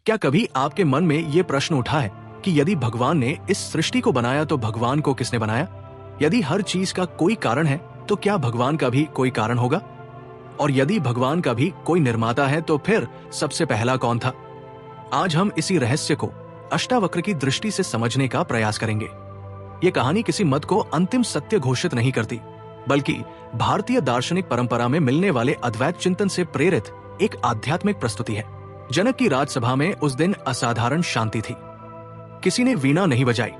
क्या कभी आपके मन में ये प्रश्न उठा है कि यदि भगवान ने इस सृष्टि को बनाया तो भगवान को किसने बनाया? यदि हर चीज का कोई कारण है तो क्या भगवान का भी कोई कारण होगा? और यदि भगवान का भी कोई निर्माता है तो फिर सबसे पहला कौन था? आज हम इसी रहस्य को अष्टावक्र की दृष्टि से समझने का प्रयास करेंगे। ये कहानी किसी मत को अंतिम सत्य घोषित नहीं करती, बल्कि भारतीय दार्शनिक परंपरा में मिलने वाले अद्वैत चिंतन से प्रेरित एक आध्यात्मिक प्रस्तुति है। जनक की राजसभा में उस दिन असाधारण शांति थी। किसी ने वीणा नहीं बजाई,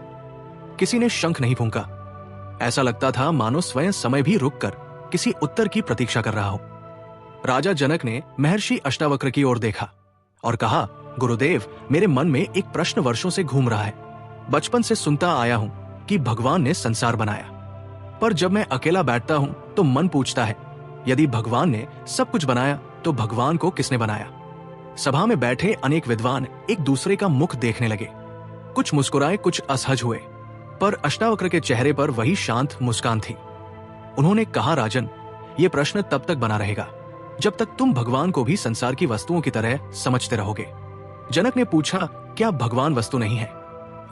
किसी ने शंख नहीं फूंका। ऐसा लगता था मानो स्वयं समय भी रुककर किसी उत्तर की प्रतीक्षा कर रहा हो। राजा जनक ने महर्षि अष्टावक्र की ओर देखा और कहा, गुरुदेव, मेरे मन में एक प्रश्न वर्षों से घूम रहा है। बचपन से सुनता आया हूं कि भगवान ने संसार बनाया, पर जब मैं अकेला बैठता हूं तो मन पूछता है, यदि भगवान ने सब कुछ बनाया तो भगवान को किसने बनाया? सभा में बैठे अनेक विद्वान एक दूसरे का मुख देखने लगे। कुछ मुस्कुराए, कुछ असहज हुए, पर अष्टावक्र के चेहरे पर वही शांत मुस्कान थी। उन्होंने कहा, राजन, ये प्रश्न तब तक बना रहेगा जब तक तुम भगवान को भी संसार की वस्तुओं की तरह समझते रहोगे। जनक ने पूछा, क्या भगवान वस्तु नहीं है?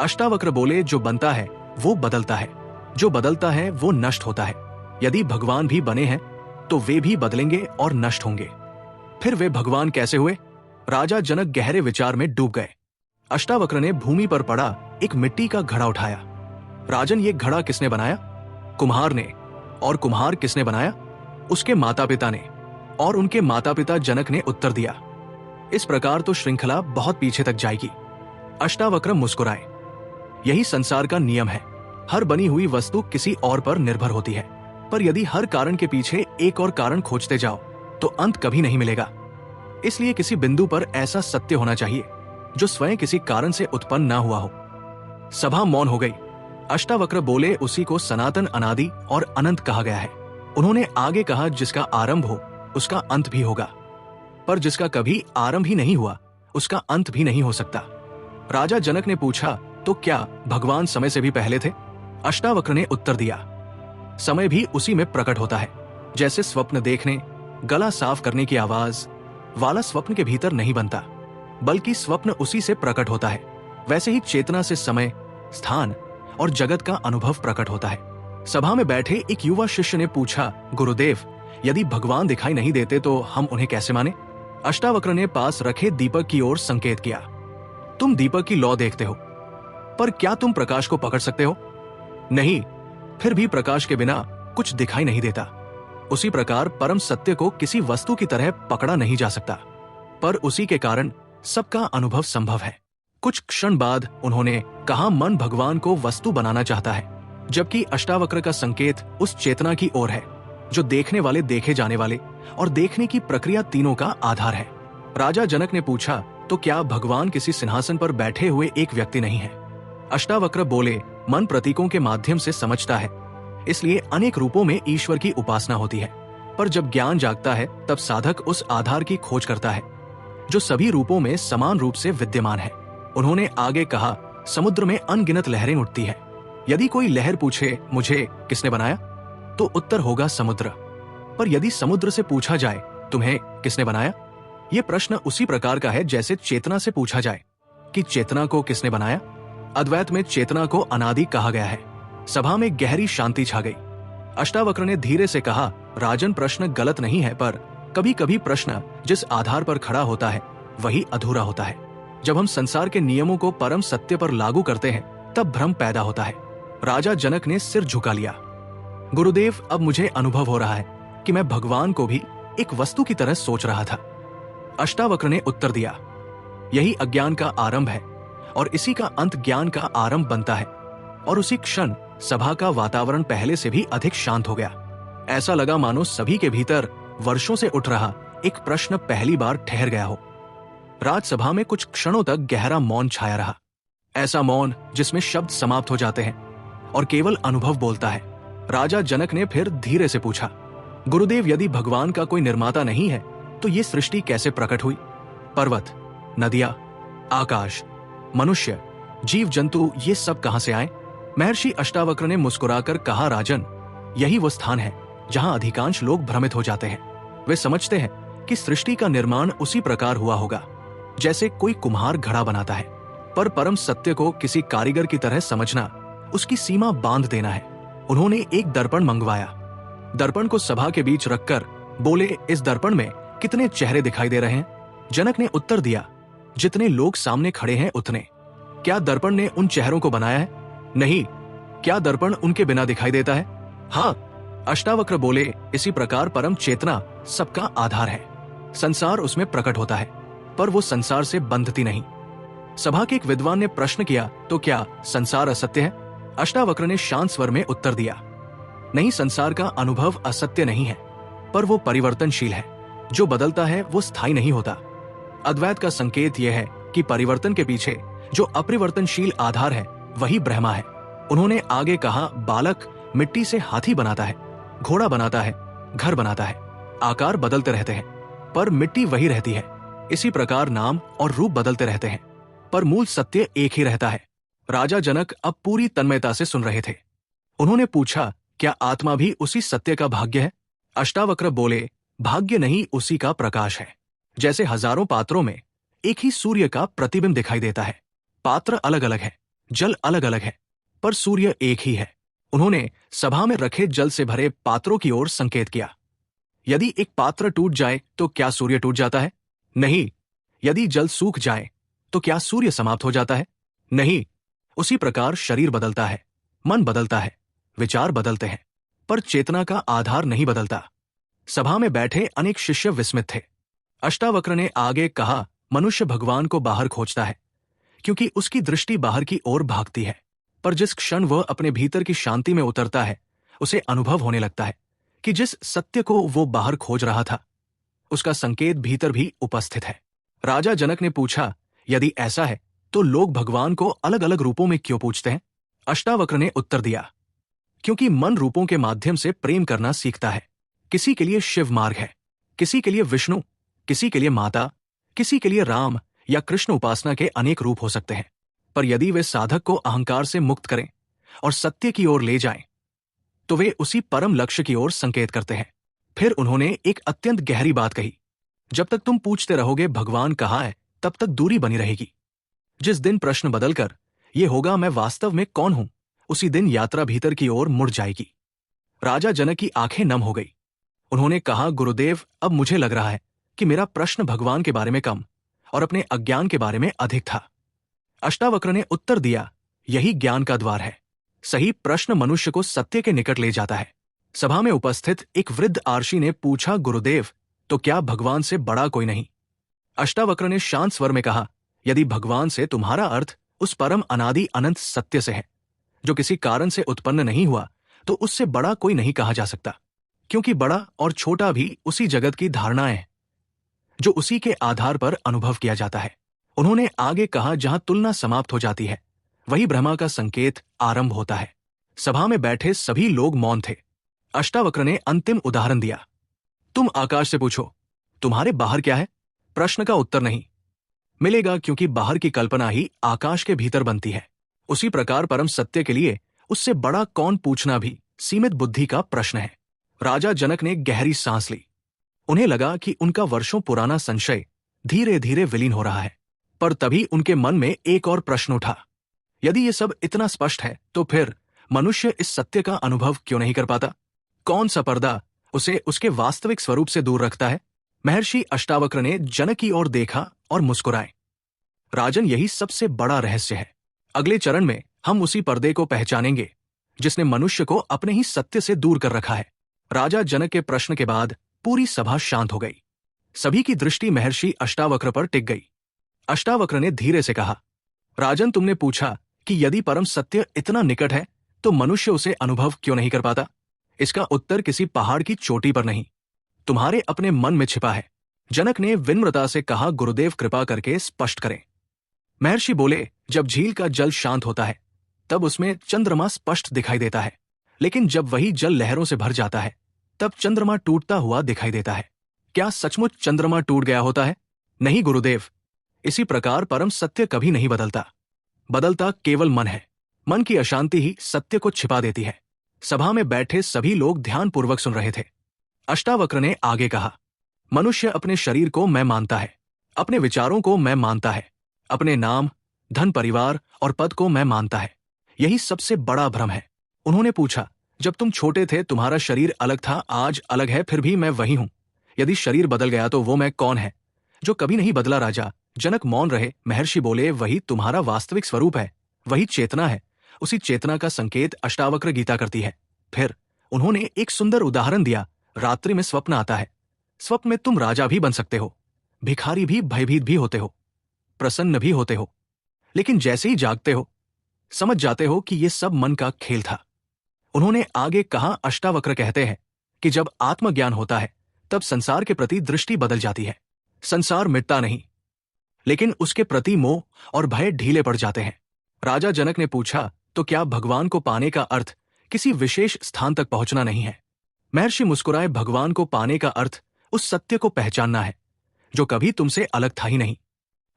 अष्टावक्र बोले, जो बनता है वो बदलता है, जो बदलता है वो नष्ट होता है। यदि भगवान भी बने हैं तो वे भी बदलेंगे और नष्ट होंगे। फिर वे भगवान कैसे हुए? राजा जनक गहरे विचार में डूब गए। अष्टावक्र ने भूमि पर पड़ा एक मिट्टी का घड़ा उठाया। राजन, ये घड़ा किसने बनाया? कुम्हार ने। और कुम्हार किसने बनाया? उसके माता पिता ने। और उनके माता पिता। जनक ने उत्तर दिया। इस प्रकार तो श्रृंखला बहुत पीछे तक जाएगी। अष्टावक्र मुस्कुराए। यही संसार का नियम है। हर बनी हुई वस्तु किसी और पर निर्भर होती है, पर यदि हर कारण के पीछे एक और कारण खोजते जाओ तो अंत कभी नहीं मिलेगा। इसलिए किसी बिंदु पर ऐसा सत्य होना चाहिए जो स्वयं किसी कारण से उत्पन्न ना हुआ हो। सभा मौन हो गई। अष्टावक्र बोले, उसी को सनातन, अनादि और अनंत कहा गया है। उन्होंने आगे कहा, जिसका आरंभ हो उसका अंत भी होगा, पर जिसका कभी आरंभ ही नहीं हुआ उसका अंत भी नहीं हो सकता। राजा जनक ने पूछा, तो क्या भगवान समय से भी पहले थे? अष्टावक्र ने उत्तर दिया, समय भी उसी में प्रकट होता है। जैसे स्वप्न देखने, गला साफ करने की आवाज वाला स्वप्न के भीतर नहीं बनता, बल्कि स्वप्न उसी से प्रकट होता है, वैसे ही चेतना से समय, स्थान और जगत का अनुभव प्रकट होता है। सभा में बैठे एक युवा शिष्य ने पूछा, गुरुदेव, यदि भगवान दिखाई नहीं देते तो हम उन्हें कैसे माने? अष्टावक्र ने पास रखे दीपक की ओर संकेत किया। तुम दीपक की लौ देखते हो, पर क्या तुम प्रकाश को पकड़ सकते हो? नहीं, फिर भी प्रकाश के बिना कुछ दिखाई नहीं देता। उसी प्रकार परम सत्य को किसी वस्तु की तरह पकड़ा नहीं जा सकता, पर उसी के कारण सबका अनुभव संभव है। कुछ क्षण बाद उन्होंने कहा, मन भगवान को वस्तु बनाना चाहता है, जबकि अष्टावक्र का संकेत उस चेतना की ओर है जो देखने वाले, देखे जाने वाले और देखने की प्रक्रिया तीनों का आधार है। राजा जनक ने पूछा, तो क्या भगवान किसी सिंहासन पर बैठे हुए एक व्यक्ति नहीं है? अष्टावक्र बोले, मन प्रतीकों के माध्यम से समझता है, इसलिए अनेक रूपों में ईश्वर की उपासना होती है। पर जब ज्ञान जागता है तब साधक उस आधार की खोज करता है जो सभी रूपों में समान रूप से विद्यमान है। उन्होंने आगे कहा, समुद्र में अनगिनत लहरें उठती है। यदि कोई लहर पूछे, मुझे किसने बनाया, तो उत्तर होगा समुद्र। पर यदि समुद्र से पूछा जाए, तुम्हें किसने बनाया, यह प्रश्न उसी प्रकार का है जैसे चेतना से पूछा जाए कि चेतना को किसने बनाया। अद्वैत में चेतना को अनादि कहा गया है। सभा में गहरी शांति छा गई। अष्टावक्र ने धीरे से कहा, राजन, प्रश्न गलत नहीं है, पर कभी कभी प्रश्न जिस आधार पर खड़ा होता है वही अधूरा होता है। जब हम संसार के नियमों को परम सत्य पर लागू करते हैं तब भ्रम पैदा होता है। राजा जनक ने सिर झुका लिया। गुरुदेव, अब मुझे अनुभव हो रहा है कि मैं भगवान को भी एक वस्तु की तरह सोच रहा था। अष्टावक्र ने उत्तर दिया, यही अज्ञान का आरंभ है और इसी का अंत ज्ञान का आरंभ बनता है। और उसी क्षण सभा का वातावरण पहले से भी अधिक शांत हो गया। ऐसा लगा मानो सभी के भीतर वर्षों से उठ रहा एक प्रश्न पहली बार ठहर गया हो। राजसभा में कुछ क्षणों तक गहरा मौन छाया रहा। ऐसा मौन जिसमें शब्द समाप्त हो जाते हैं और केवल अनुभव बोलता है। राजा जनक ने फिर धीरे से पूछा, गुरुदेव, यदि भगवान का कोई निर्माता नहीं है तो ये सृष्टि कैसे प्रकट हुई? पर्वत, नदियां, आकाश, मनुष्य, जीव जंतु, ये सब कहां से आए? महर्षि अष्टावक्र ने मुस्कुराकर कहा, राजन, यही वो स्थान है जहां अधिकांश लोग भ्रमित हो जाते हैं। वे समझते हैं कि सृष्टि का निर्माण उसी प्रकार हुआ होगा जैसे कोई कुम्हार घड़ा बनाता है, पर परम सत्य को किसी कारीगर की तरह समझना, उसकी सीमा बांध देना है। उन्होंने एक दर्पण मंगवाया। दर्पण को सभा के बीच रखकर बोले, इस दर्पण में कितने चेहरे दिखाई दे रहे हैं? जनक ने उत्तर दिया, जितने लोग सामने खड़े हैं उतने। क्या दर्पण ने उन चेहरों को बनाया है? नहीं। क्या दर्पण उनके बिना दिखाई देता है? हाँ। अष्टावक्र बोले, इसी प्रकार परम चेतना सबका आधार है। संसार उसमें प्रकट होता है, पर वो संसार से बंधती नहीं। सभा के एक विद्वान ने प्रश्न किया, तो क्या संसार असत्य है? अष्टावक्र ने शांत स्वर में उत्तर दिया, नहीं, संसार का अनुभव असत्य नहीं है, पर वो परिवर्तनशील है। जो बदलता है वो स्थायी नहीं होता। अद्वैत का संकेत यह है कि परिवर्तन के पीछे जो अपरिवर्तनशील आधार है वही ब्रह्मा है। उन्होंने आगे कहा, बालक मिट्टी से हाथी बनाता है, घोड़ा बनाता है, घर बनाता है, आकार बदलते रहते हैं, पर मिट्टी वही रहती है। इसी प्रकार नाम और रूप बदलते रहते हैं, पर मूल सत्य एक ही रहता है। राजा जनक अब पूरी तन्मयता से सुन रहे थे। उन्होंने पूछा, क्या आत्मा भी उसी सत्य का भाग्य है? अष्टावक्र बोले, भाग्य नहीं, उसी का प्रकाश है। जैसे हजारों पात्रों में एक ही सूर्य का प्रतिबिंब दिखाई देता है। पात्र अलग अलग है, जल अलग अलग है, पर सूर्य एक ही है। उन्होंने सभा में रखे जल से भरे पात्रों की ओर संकेत किया। यदि एक पात्र टूट जाए तो क्या सूर्य टूट जाता है? नहीं। यदि जल सूख जाए तो क्या सूर्य समाप्त हो जाता है? नहीं। उसी प्रकार शरीर बदलता है, मन बदलता है, विचार बदलते हैं, पर चेतना का आधार नहीं बदलता। सभा में बैठे अनेक शिष्य विस्मित थे। अष्टावक्र ने आगे कहा, मनुष्य भगवान को बाहर खोजता है, क्योंकि उसकी दृष्टि बाहर की ओर भागती है, पर जिस क्षण वह अपने भीतर की शांति में उतरता है, उसे अनुभव होने लगता है कि जिस सत्य को वो बाहर खोज रहा था, उसका संकेत भीतर भी उपस्थित है। राजा जनक ने पूछा, यदि ऐसा है तो लोग भगवान को अलग अलग रूपों में क्यों पूछते हैं? अष्टावक्र ने उत्तर दिया, क्योंकि मन रूपों के माध्यम से प्रेम करना सीखता है। किसी के लिए शिव मार्ग है, किसी के लिए विष्णु, किसी के लिए माता, किसी के लिए राम या कृष्ण उपासना के अनेक रूप हो सकते हैं। पर यदि वे साधक को अहंकार से मुक्त करें और सत्य की ओर ले जाएं, तो वे उसी परम लक्ष्य की ओर संकेत करते हैं। फिर उन्होंने एक अत्यंत गहरी बात कही, जब तक तुम पूछते रहोगे भगवान कहाँ है, तब तक दूरी बनी रहेगी। जिस दिन प्रश्न बदलकर ये होगा, मैं वास्तव में कौन हूं, उसी दिन यात्रा भीतर की ओर मुड़ जाएगी। राजा जनक की आंखें नम हो गई। उन्होंने कहा, गुरुदेव, अब मुझे लग रहा है कि मेरा प्रश्न भगवान के बारे में कम और अपने अज्ञान के बारे में अधिक था। अष्टावक्र ने उत्तर दिया, यही ज्ञान का द्वार है। सही प्रश्न मनुष्य को सत्य के निकट ले जाता है। सभा में उपस्थित एक वृद्ध आर्षी ने पूछा, गुरुदेव, तो क्या भगवान से बड़ा कोई नहीं? अष्टावक्र ने शांत स्वर में कहा, यदि भगवान से तुम्हारा अर्थ उस परम अनादि अनंत सत्य से है, जो किसी कारण से उत्पन्न नहीं हुआ, तो उससे बड़ा कोई नहीं कहा जा सकता, क्योंकि बड़ा और छोटा भी उसी जगत की धारणाएं हैं, जो उसी के आधार पर अनुभव किया जाता है। उन्होंने आगे कहा, जहां तुलना समाप्त हो जाती है, वही ब्रह्मा का संकेत आरंभ होता है। सभा में बैठे सभी लोग मौन थे। अष्टावक्र ने अंतिम उदाहरण दिया, तुम आकाश से पूछो, तुम्हारे बाहर क्या है? प्रश्न का उत्तर नहीं मिलेगा, क्योंकि बाहर की कल्पना ही आकाश के भीतर बनती है। उसी प्रकार परम सत्य के लिए उससे बड़ा कौन पूछना भी सीमित बुद्धि का प्रश्न है। राजा जनक ने गहरी सांस ली। उन्हें लगा कि उनका वर्षों पुराना संशय धीरे धीरे विलीन हो रहा है। पर तभी उनके मन में एक और प्रश्न उठा, यदि ये सब इतना स्पष्ट है, तो फिर मनुष्य इस सत्य का अनुभव क्यों नहीं कर पाता? कौन सा पर्दा उसे उसके वास्तविक स्वरूप से दूर रखता है? महर्षि अष्टावक्र ने जनक की ओर देखा और मुस्कुराए। राजन, यही सबसे बड़ा रहस्य है। अगले चरण में हम उसी पर्दे को पहचानेंगे जिसने मनुष्य को अपने ही सत्य से दूर कर रखा है। राजा जनक के प्रश्न के बाद पूरी सभा शांत हो गई। सभी की दृष्टि महर्षि अष्टावक्र पर टिक गई। अष्टावक्र ने धीरे से कहा, राजन, तुमने पूछा कि यदि परम सत्य इतना निकट है तो मनुष्य उसे अनुभव क्यों नहीं कर पाता? इसका उत्तर किसी पहाड़ की चोटी पर नहीं, तुम्हारे अपने मन में छिपा है। जनक ने विनम्रता से कहा, गुरुदेव, कृपा करके स्पष्ट करें। महर्षि बोले, जब झील का जल शांत होता है तब उसमें चंद्रमा स्पष्ट दिखाई देता है, लेकिन जब वही जल लहरों से भर जाता है तब चंद्रमा टूटता हुआ दिखाई देता है। क्या सचमुच चंद्रमा टूट गया होता है? नहीं गुरुदेव। इसी प्रकार परम सत्य कभी नहीं बदलता। बदलता केवल मन है। मन की अशांति ही सत्य को छिपा देती है। सभा में बैठे सभी लोग ध्यानपूर्वक सुन रहे थे। अष्टावक्र ने आगे कहा, मनुष्य अपने शरीर को मैं मानता है, अपने विचारों को मैं मानता है, अपने नाम, धन, परिवार और पद को मैं मानता है। यही सबसे बड़ा भ्रम है। उन्होंने पूछा, जब तुम छोटे थे तुम्हारा शरीर अलग था, आज अलग है, फिर भी मैं वही हूं। यदि शरीर बदल गया तो वो मैं कौन है? जो कभी नहीं बदला राजा। जनक मौन रहे। महर्षि बोले, वही तुम्हारा वास्तविक स्वरूप है, वही चेतना है। उसी चेतना का संकेत अष्टावक्र गीता करती है। फिर उन्होंने एक सुंदर उदाहरण दिया। रात्रि में स्वप्न आता है। स्वप्न में तुम राजा भी बन सकते हो, भिखारी भी, भयभीत भी होते हो, प्रसन्न भी होते हो। लेकिन जैसे ही जागते हो समझ जाते हो कि ये सब मन का खेल था। उन्होंने आगे कहा, अष्टावक्र कहते हैं कि जब आत्मज्ञान होता है तब संसार के प्रति दृष्टि बदल जाती है। संसार मिटता नहीं, लेकिन उसके प्रति मोह और भय ढीले पड़ जाते हैं। राजा जनक ने पूछा, तो क्या भगवान को पाने का अर्थ किसी विशेष स्थान तक पहुंचना नहीं है? महर्षि मुस्कुराए, भगवान को पाने का अर्थ उस सत्य को पहचानना है जो कभी तुमसे अलग था ही नहीं।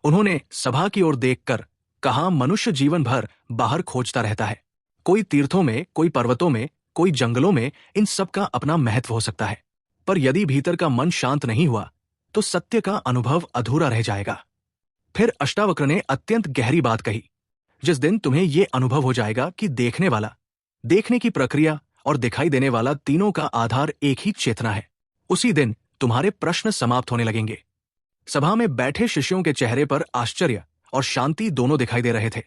उन्होंने सभा की ओर देखकर कहा, मनुष्य जीवन भर बाहर खोजता रहता है। कोई तीर्थों में, कोई पर्वतों में, कोई जंगलों में। इन सब का अपना महत्व हो सकता है, पर यदि भीतर का मन शांत नहीं हुआ तो सत्य का अनुभव अधूरा रह जाएगा। फिर अष्टावक्र ने अत्यंत गहरी बात कही, जिस दिन तुम्हें यह अनुभव हो जाएगा कि देखने वाला, देखने की प्रक्रिया और दिखाई देने वाला, तीनों का आधार एक ही चेतना है, उसी दिन तुम्हारे प्रश्न समाप्त होने लगेंगे। सभा में बैठे शिष्यों के चेहरे पर आश्चर्य और शांति दोनों दिखाई दे रहे थे।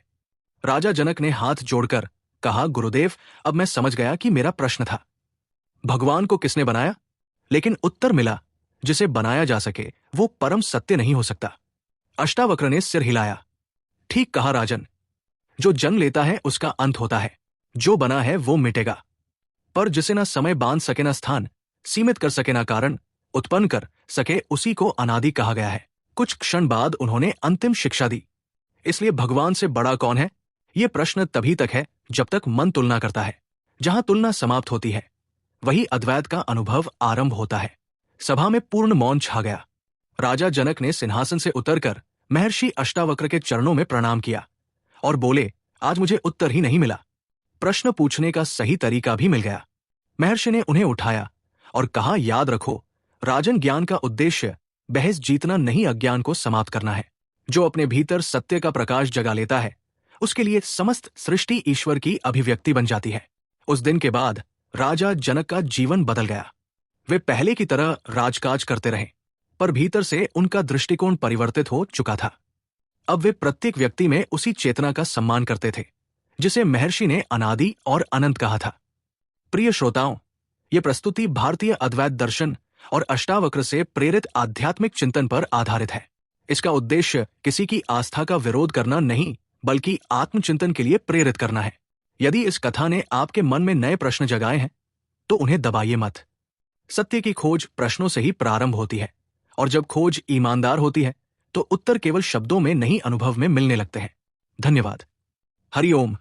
राजा जनक ने हाथ जोड़कर कहा, गुरुदेव, अब मैं समझ गया कि मेरा प्रश्न था, भगवान को किसने बनाया? लेकिन उत्तर मिला, जिसे बनाया जा सके वो परम सत्य नहीं हो सकता। अष्टावक्र ने सिर हिलाया। ठीक कहा राजन, जो जन्म लेता है उसका अंत होता है, जो बना है वो मिटेगा, पर जिसे ना समय बांध सके, ना स्थान सीमित कर सके, ना कारण उत्पन्न कर सके, उसी को अनादि कहा गया है। कुछ क्षण बाद उन्होंने अंतिम शिक्षा दी। इसलिए भगवान से बड़ा कौन है, यह प्रश्न तभी तक है जब तक मन तुलना करता है। जहां तुलना समाप्त होती है वही अद्वैत का अनुभव आरंभ होता है। सभा में पूर्ण मौन छा गया। राजा जनक ने सिंहासन से उतरकर महर्षि अष्टावक्र के चरणों में प्रणाम किया और बोले, आज मुझे उत्तर ही नहीं मिला, प्रश्न पूछने का सही तरीका भी मिल गया। महर्षि ने उन्हें उठाया और कहा, याद रखो, राजन, ज्ञान का उद्देश्य बहस जीतना नहीं, अज्ञान को समाप्त करना है। जो अपने भीतर सत्य का प्रकाश जगा लेता है उसके लिए समस्त सृष्टि ईश्वर की अभिव्यक्ति बन जाती है। उस दिन के बाद राजा जनक का जीवन बदल गया। वे पहले की तरह राजकाज करते रहे, पर भीतर से उनका दृष्टिकोण परिवर्तित हो चुका था। अब वे प्रत्येक व्यक्ति में उसी चेतना का सम्मान करते थे जिसे महर्षि ने अनादि और अनंत कहा था। प्रिय श्रोताओं, ये प्रस्तुति भारतीय अद्वैत दर्शन और अष्टावक्र से प्रेरित आध्यात्मिक चिंतन पर आधारित है। इसका उद्देश्य किसी की आस्था का विरोध करना नहीं, बल्कि आत्मचिंतन के लिए प्रेरित करना है। यदि इस कथा ने आपके मन में नए प्रश्न जगाए हैं तो उन्हें दबाइए मत। सत्य की खोज प्रश्नों से ही प्रारंभ होती है, और जब खोज ईमानदार होती है तो उत्तर केवल शब्दों में नहीं, अनुभव में मिलने लगते हैं। धन्यवाद। हरि ओम।